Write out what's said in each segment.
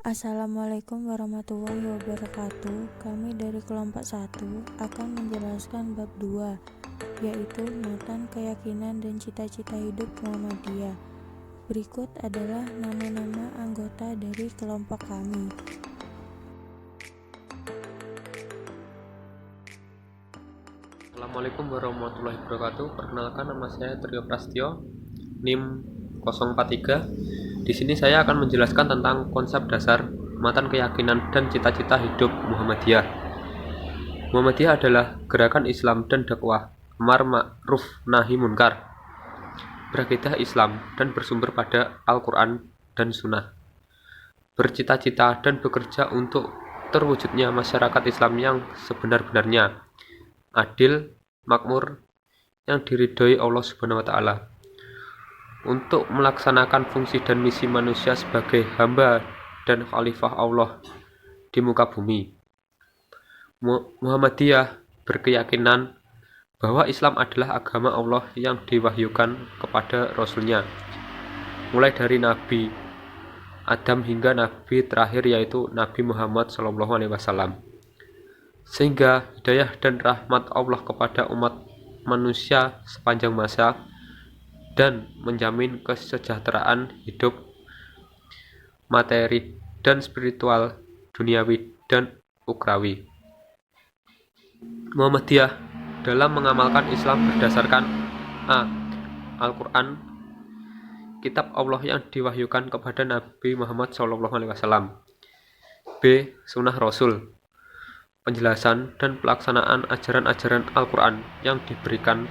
Assalamualaikum warahmatullahi wabarakatuh. Kami dari kelompok 1 akan menjelaskan bab 2, yaitu matan keyakinan dan cita-cita hidup Muhammadiyah. Berikut adalah nama-nama anggota dari kelompok kami. Assalamualaikum warahmatullahi wabarakatuh. Perkenalkan, nama saya Trio Prastio, NIM 043. Di sini saya akan menjelaskan tentang konsep dasar, matan keyakinan dan cita-cita hidup Muhammadiyah. Muhammadiyah adalah gerakan Islam dan dakwah amar ma'ruf nahi munkar, berakidah Islam dan bersumber pada Al-Quran dan Sunnah. Bercita-cita dan bekerja untuk terwujudnya masyarakat Islam yang sebenar-benarnya, adil, makmur, yang diridhoi Allah Subhanahu wa Ta'ala, untuk melaksanakan fungsi dan misi manusia sebagai hamba dan khalifah Allah di muka bumi. Muhammadiyah berkeyakinan bahwa Islam adalah agama Allah yang diwahyukan kepada Rasulnya, mulai dari Nabi Adam hingga Nabi terakhir, yaitu Nabi Muhammad SAW, sehingga hidayah dan rahmat Allah kepada umat manusia sepanjang masa dan menjamin kesejahteraan hidup materi dan spiritual, duniawi dan ukhrawi. Muhammadiyah dalam mengamalkan Islam berdasarkan A. Al-Quran, kitab Allah yang diwahyukan kepada Nabi Muhammad SAW. B. Sunnah Rasul, penjelasan dan pelaksanaan ajaran-ajaran Al-Quran yang diberikan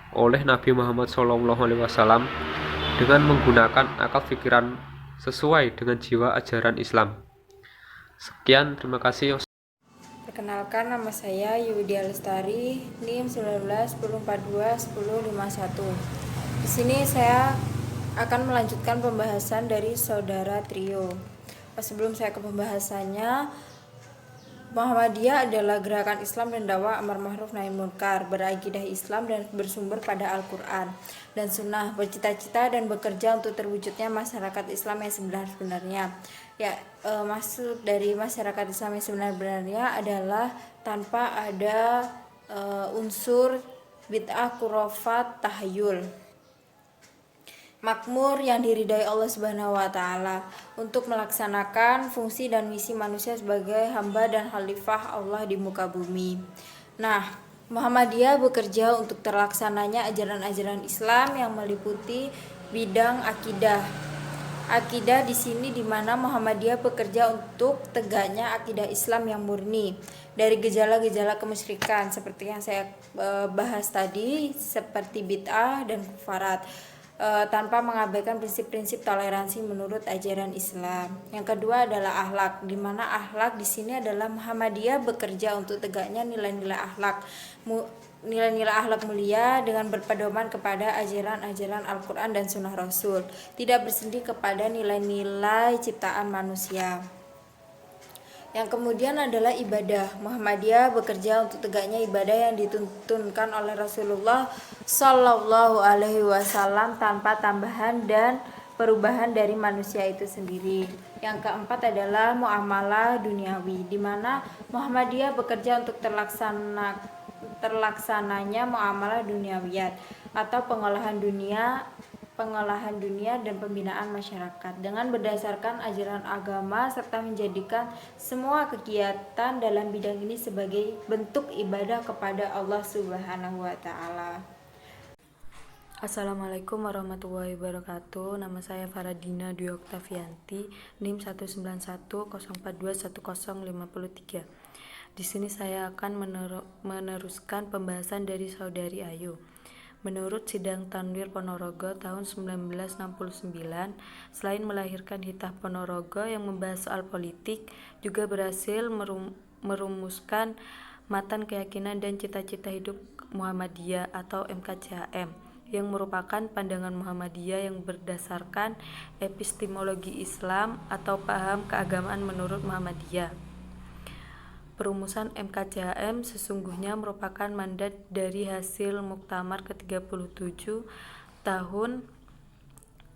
oleh Nabi Muhammad SAW dengan menggunakan akal pikiran sesuai dengan jiwa ajaran Islam. Sekian, terima kasih. Perkenalkan, nama saya Yudia Lestari, NIM 1910421051. Di sini saya akan melanjutkan pembahasan dari saudara Trio. Sebelum saya ke pembahasannya, Muhammadiyah adalah gerakan Islam dan dakwah amar ma'ruf nahi munkar, berakidah Islam dan bersumber pada Al-Quran dan Sunnah, bercita-cita dan bekerja untuk terwujudnya masyarakat Islam yang sebenar-benarnya. Maksud dari masyarakat Islam yang sebenar-benarnya adalah tanpa ada unsur bid'ah, khurafat, tahayyul, makmur yang diridai Allah Subhanahu wa Ta'ala, untuk melaksanakan fungsi dan misi manusia sebagai hamba dan khalifah Allah di muka bumi. Nah, Muhammadiyah bekerja untuk terlaksananya ajaran-ajaran Islam yang meliputi bidang akidah. Akidah di sini di mana Muhammadiyah bekerja untuk tegaknya akidah Islam yang murni dari gejala-gejala kemusyrikan seperti yang saya bahas tadi, seperti bid'ah dan kufarat, tanpa mengabaikan prinsip-prinsip toleransi menurut ajaran Islam. Yang kedua adalah akhlak, di mana akhlak di sini adalah Muhammadiyah bekerja untuk tegaknya nilai-nilai akhlak, nilai-nilai akhlak mulia dengan berpedoman kepada ajaran-ajaran Al-Quran dan Sunnah Rasul, tidak bersendiri kepada nilai-nilai ciptaan manusia. Yang kemudian adalah ibadah. Muhammadiyah bekerja untuk tegaknya ibadah yang dituntunkan oleh Rasulullah Shallallahu Alaihi Wasallam tanpa tambahan dan perubahan dari manusia itu sendiri. Yang keempat adalah muamalah duniawi, di mana Muhammadiyah bekerja untuk terlaksananya muamalah duniawiyat atau pengolahan dunia dan pembinaan masyarakat dengan berdasarkan ajaran agama, serta menjadikan semua kegiatan dalam bidang ini sebagai bentuk ibadah kepada Allah Subhanahu wa Ta'ala. Assalamualaikum warahmatullahi wabarakatuh. Nama saya Faradina Dwi Oktavianti, NIM 19104211053. Di sini saya akan meneruskan pembahasan dari saudari Ayu. Menurut Sidang Tanwir Ponorogo tahun 1969, selain melahirkan Hitah Ponorogo yang membahas soal politik, juga berhasil merumuskan matan keyakinan dan cita-cita hidup Muhammadiyah atau MKCHM, yang merupakan pandangan Muhammadiyah yang berdasarkan epistemologi Islam atau paham keagamaan menurut Muhammadiyah. Perumusan MKCHM sesungguhnya merupakan mandat dari hasil Muktamar ke-37 tahun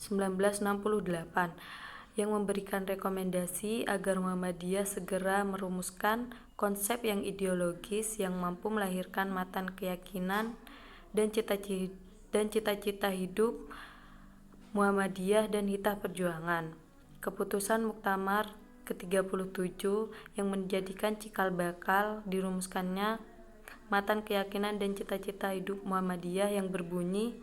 1968 yang memberikan rekomendasi agar Muhammadiyah segera merumuskan konsep yang ideologis yang mampu melahirkan matan keyakinan dan cita-cita hidup Muhammadiyah dan Hitah Perjuangan. Keputusan Muktamar ke-37 yang menjadikan cikal bakal dirumuskannya matan keyakinan dan cita-cita hidup Muhammadiyah yang berbunyi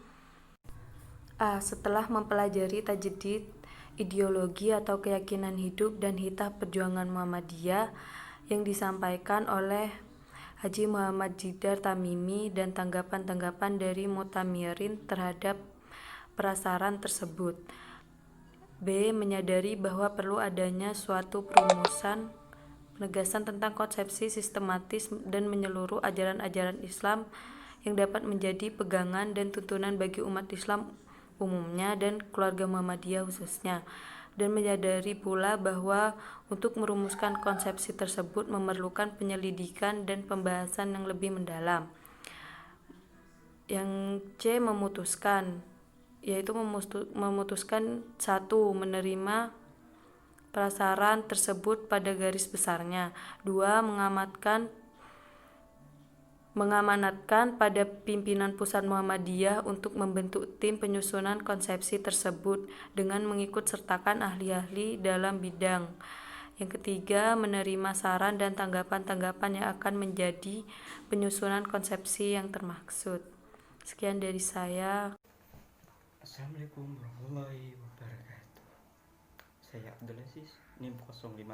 setelah mempelajari tajdid ideologi atau keyakinan hidup dan hitah perjuangan Muhammadiyah yang disampaikan oleh Haji Muhammad Jidar Tamimi dan tanggapan-tanggapan dari Mutamirin terhadap prasaran tersebut. B. Menyadari bahwa perlu adanya suatu perumusan penegasan tentang konsepsi sistematis dan menyeluruh ajaran-ajaran Islam yang dapat menjadi pegangan dan tuntunan bagi umat Islam umumnya dan keluarga Muhammadiyah khususnya, dan menyadari pula bahwa untuk merumuskan konsepsi tersebut memerlukan penyelidikan dan pembahasan yang lebih mendalam. Yang C. Memutuskan, yaitu memutuskan 1. Menerima prasaran tersebut pada garis besarnya. 2. Mengamanatkan pada pimpinan pusat Muhammadiyah untuk membentuk tim penyusunan konsepsi tersebut dengan mengikut sertakan ahli-ahli dalam bidang. Yang ketiga, menerima saran dan tanggapan-tanggapan yang akan menjadi penyusunan konsepsi yang termaksud. Sekian dari saya. Assalamualaikum warahmatullahi wabarakatuh. Saya Abdul Aziz, NIM 056.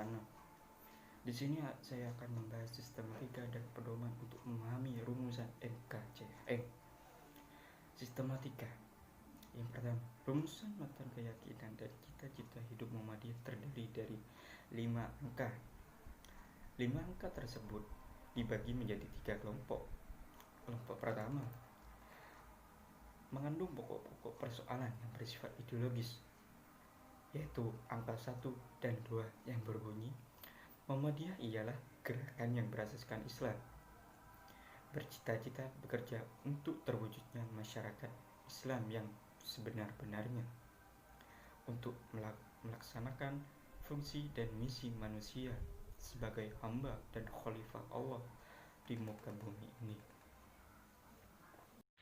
Di sini saya akan membahas sistematika dan pedoman untuk memahami rumusan MKCHM. Sistematika. Yang pertama, rumusan matan keyakinan dan cita-cita hidup Muhammadiyah terdiri dari 5 angka. 5 angka tersebut dibagi menjadi 3 kelompok. Kelompok pertama mengandung pokok-pokok persoalan yang bersifat ideologis, yaitu angka 1 dan 2 yang berbunyi Muhammadiyah ialah gerakan yang berasaskan Islam, bercita-cita bekerja untuk terwujudnya masyarakat Islam yang sebenar-benarnya, untuk melaksanakan fungsi dan misi manusia sebagai hamba dan khalifah Allah di muka bumi ini.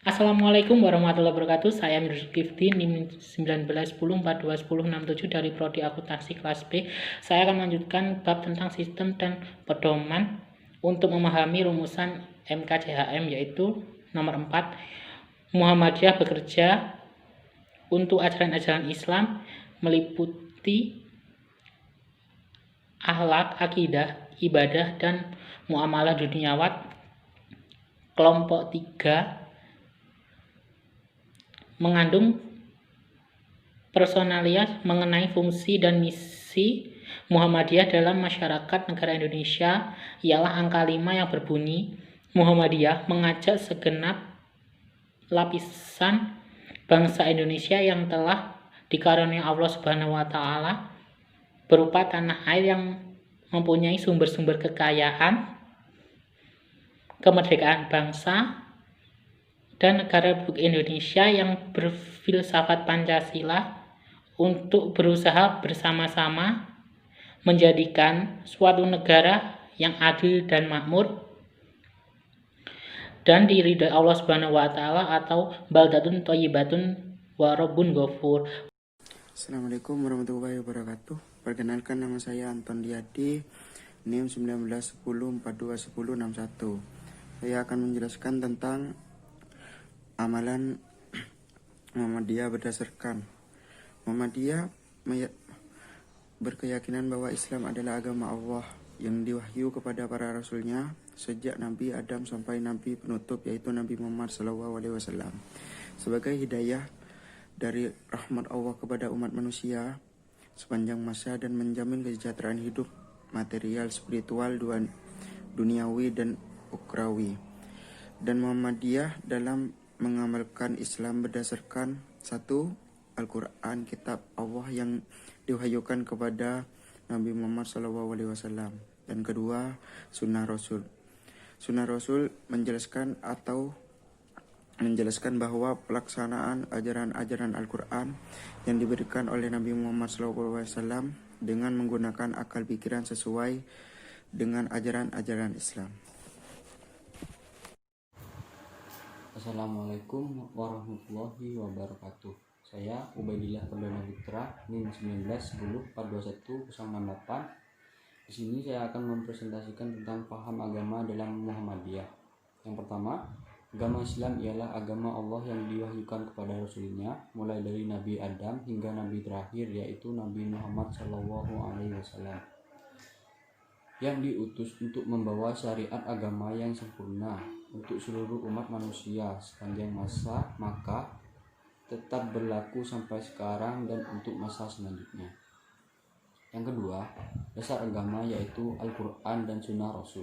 Assalamualaikum warahmatullahi wabarakatuh. Saya Amir Zulkifli, NIM 1910421067 dari Prodi Akuntansi kelas B. Saya akan melanjutkan bab tentang sistem dan pedoman untuk memahami rumusan MKCHM, yaitu nomor 4. Muhammadiyah bekerja untuk ajaran-ajaran Islam meliputi akhlak, akidah, ibadah, dan muamalah duniawi. Kelompok 3 mengandung personalia mengenai fungsi dan misi Muhammadiyah dalam masyarakat negara Indonesia, ialah angka 5 yang berbunyi Muhammadiyah mengajak segenap lapisan bangsa Indonesia yang telah dikaruniai Allah Subhanahu wa taala berupa tanah air yang mempunyai sumber-sumber kekayaan, kemerdekaan bangsa, dan negara Republik Indonesia yang berfilsafat Pancasila untuk berusaha bersama-sama menjadikan suatu negara yang adil dan makmur dan diridhai Allah Subhanahu wa taala atau baldatun thayyibatun wa rabbun ghafur. Assalamualaikum warahmatullahi wabarakatuh. Perkenalkan, nama saya Anton Diadi, NIM 1910421061. Saya akan menjelaskan tentang amalan Muhammadiyah berdasarkan Muhammadiyah berkeyakinan bahwa Islam adalah agama Allah yang diwahyu kepada para rasulnya sejak Nabi Adam sampai Nabi penutup, yaitu Nabi Muhammad SAW, sebagai hidayah dari rahmat Allah kepada umat manusia sepanjang masa dan menjamin kesejahteraan hidup material, spiritual, duniawi, dan ukhrawi. Dan Muhammadiyah dalam mengamalkan Islam berdasarkan 1. Al-Quran, kitab Allah yang diwahyukan kepada Nabi Muhammad SAW, dan kedua, Sunnah Rasul. Sunnah Rasul menjelaskan atau menjelaskan bahwa pelaksanaan ajaran-ajaran Al-Quran yang diberikan oleh Nabi Muhammad SAW dengan menggunakan akal pikiran sesuai dengan ajaran-ajaran Islam. Assalamualaikum warahmatullahi wabarakatuh. Saya Ubaidillah Perdana Putra, NIM 19104108. Di sini saya akan mempresentasikan tentang paham agama dalam Muhammadiyah. Yang pertama, agama Islam ialah agama Allah yang diwahyukan kepada Rasulnya, mulai dari Nabi Adam hingga Nabi terakhir, yaitu Nabi Muhammad SAW, yang diutus untuk membawa syariat agama yang sempurna untuk seluruh umat manusia sepanjang masa, maka tetap berlaku sampai sekarang dan untuk masa selanjutnya. Yang kedua, dasar agama yaitu Al-Quran dan Sunnah Rasul.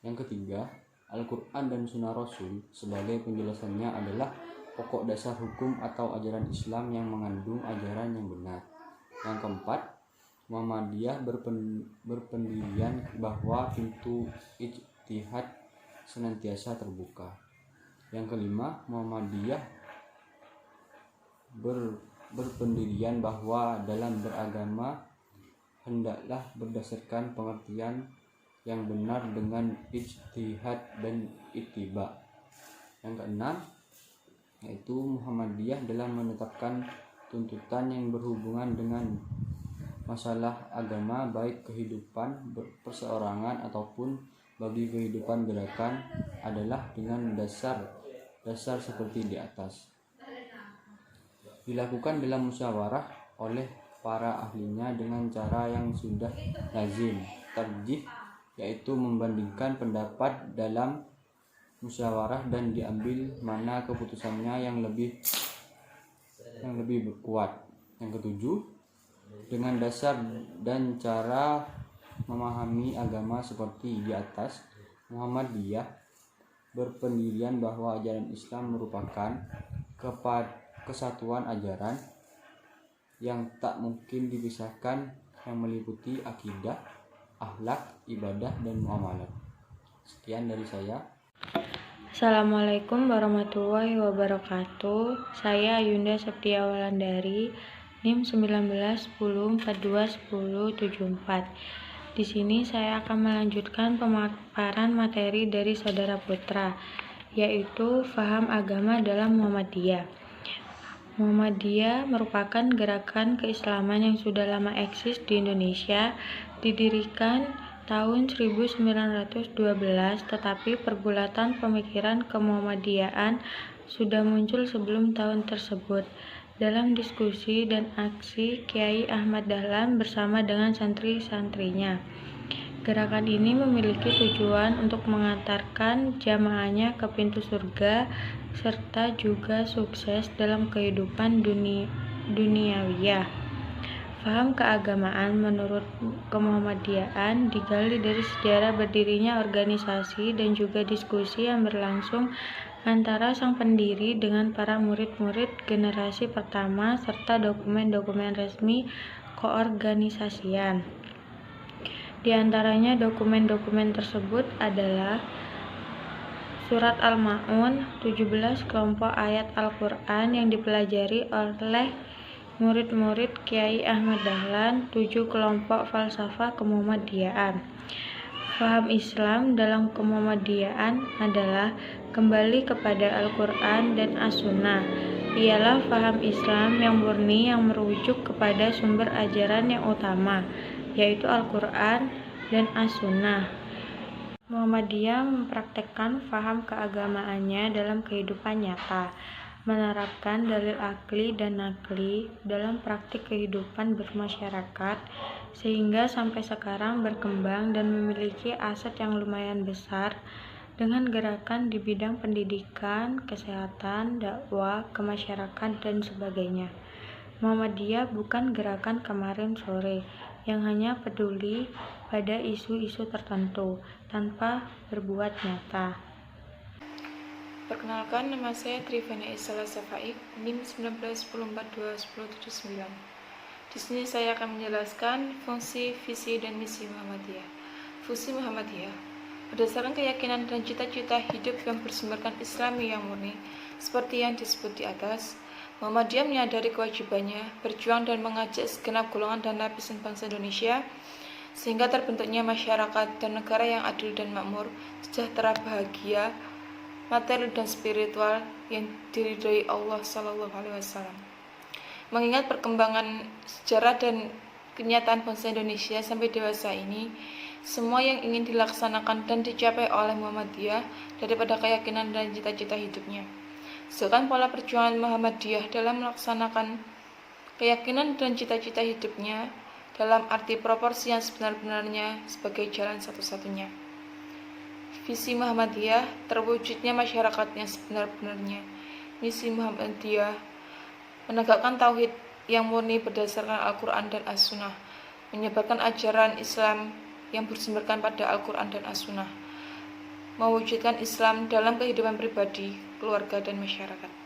Yang ketiga, Al-Quran dan Sunnah Rasul sebagai penjelasannya adalah pokok dasar hukum atau ajaran Islam yang mengandung ajaran yang benar. Yang keempat, Muhammadiyah berpendirian bahwa pintu ijtihad senantiasa terbuka. Yang kelima, Muhammadiyah berpendirian bahwa dalam beragama hendaklah berdasarkan pengertian yang benar dengan ijtihad dan ittiba. Yang keenam, yaitu Muhammadiyah dalam menetapkan tuntutan yang berhubungan dengan masalah agama, baik kehidupan perseorangan ataupun bagi kehidupan gerakan, adalah dengan dasar seperti di atas. Dilakukan dalam musyawarah oleh para ahlinya dengan cara yang sudah lazim, tarjih, yaitu membandingkan pendapat dalam musyawarah dan diambil mana keputusannya yang lebih kuat. Yang ketujuh, dengan dasar dan cara memahami agama seperti di atas, Muhammadiyah berpendirian bahwa ajaran Islam merupakan kesatuan ajaran yang tak mungkin dipisahkan, yang meliputi akidah, akhlak, ibadah, dan muamalat. Sekian dari saya. Assalamualaikum warahmatullahi wabarakatuh. Saya Ayunda Septia Wulandari, NIM 1910421074. Di sini saya akan melanjutkan pemaparan materi dari Saudara Putra, yaitu faham agama dalam Muhammadiyah. Muhammadiyah merupakan gerakan keislaman yang sudah lama eksis di Indonesia, didirikan tahun 1912, tetapi pergulatan pemikiran kemuhammadiyahan sudah muncul sebelum tahun tersebut. Dalam diskusi dan aksi Kiai Ahmad Dahlan bersama dengan santri-santrinya, gerakan ini memiliki tujuan untuk mengantarkan jamaahnya ke pintu surga serta juga sukses dalam kehidupan duniawiyah. Faham keagamaan menurut kemuhammadiyahan digali dari sejarah berdirinya organisasi dan juga diskusi yang berlangsung antara sang pendiri dengan para murid-murid generasi pertama serta dokumen-dokumen resmi keorganisasian. Di antaranya dokumen-dokumen tersebut adalah Surat Al-Ma'un, 17 kelompok ayat Al-Quran yang dipelajari oleh murid-murid Kiai Ahmad Dahlan, 7 kelompok falsafah kemuhammadiyahan. Faham Islam dalam kemuhammadiyahan adalah kembali kepada Al-Quran dan As-Sunnah. Ialah faham Islam yang murni yang merujuk kepada sumber ajaran yang utama, yaitu Al-Quran dan As-Sunnah. Muhammadiyah mempraktekkan faham keagamaannya dalam kehidupan nyata, menerapkan dalil akli dan nakli dalam praktik kehidupan bermasyarakat, sehingga sampai sekarang berkembang dan memiliki aset yang lumayan besar dengan gerakan di bidang pendidikan, kesehatan, dakwah, kemasyarakat, dan sebagainya. Muhammadiyah bukan gerakan kemarin sore yang hanya peduli pada isu-isu tertentu tanpa berbuat nyata. Perkenalkan, nama saya Trivana Isala Safaik, NIM 1910421079. Di sini saya akan menjelaskan fungsi, visi, dan misi Muhammadiyah. Fungsi Muhammadiyah. berdasarkan keyakinan dan cita-cita hidup yang bersumberkan Islami yang murni. Seperti yang disebut di atas, Muhammadiyah menyadari kewajibannya berjuang dan mengajak segenap golongan dan lapisan bangsa Indonesia sehingga terbentuknya masyarakat dan negara yang adil dan makmur, sejahtera, bahagia, materi dan spiritual yang diridhoi Allah SAW. Mengingat perkembangan sejarah dan kenyataan bangsa Indonesia sampai dewasa ini, semua yang ingin dilaksanakan dan dicapai oleh Muhammadiyah daripada keyakinan dan cita-cita hidupnya. Sedangkan pola perjuangan Muhammadiyah dalam melaksanakan keyakinan dan cita-cita hidupnya dalam arti proporsi yang sebenar-benarnya sebagai jalan satu-satunya. Visi Muhammadiyah terwujudnya masyarakat yang sebenar-benarnya. Misi Muhammadiyah menegakkan tauhid yang murni berdasarkan Al-Quran dan As-Sunnah, menyebarkan ajaran Islam yang bersumberkan pada Al-Quran dan As-Sunnah, mewujudkan Islam dalam kehidupan pribadi, keluarga, dan masyarakat.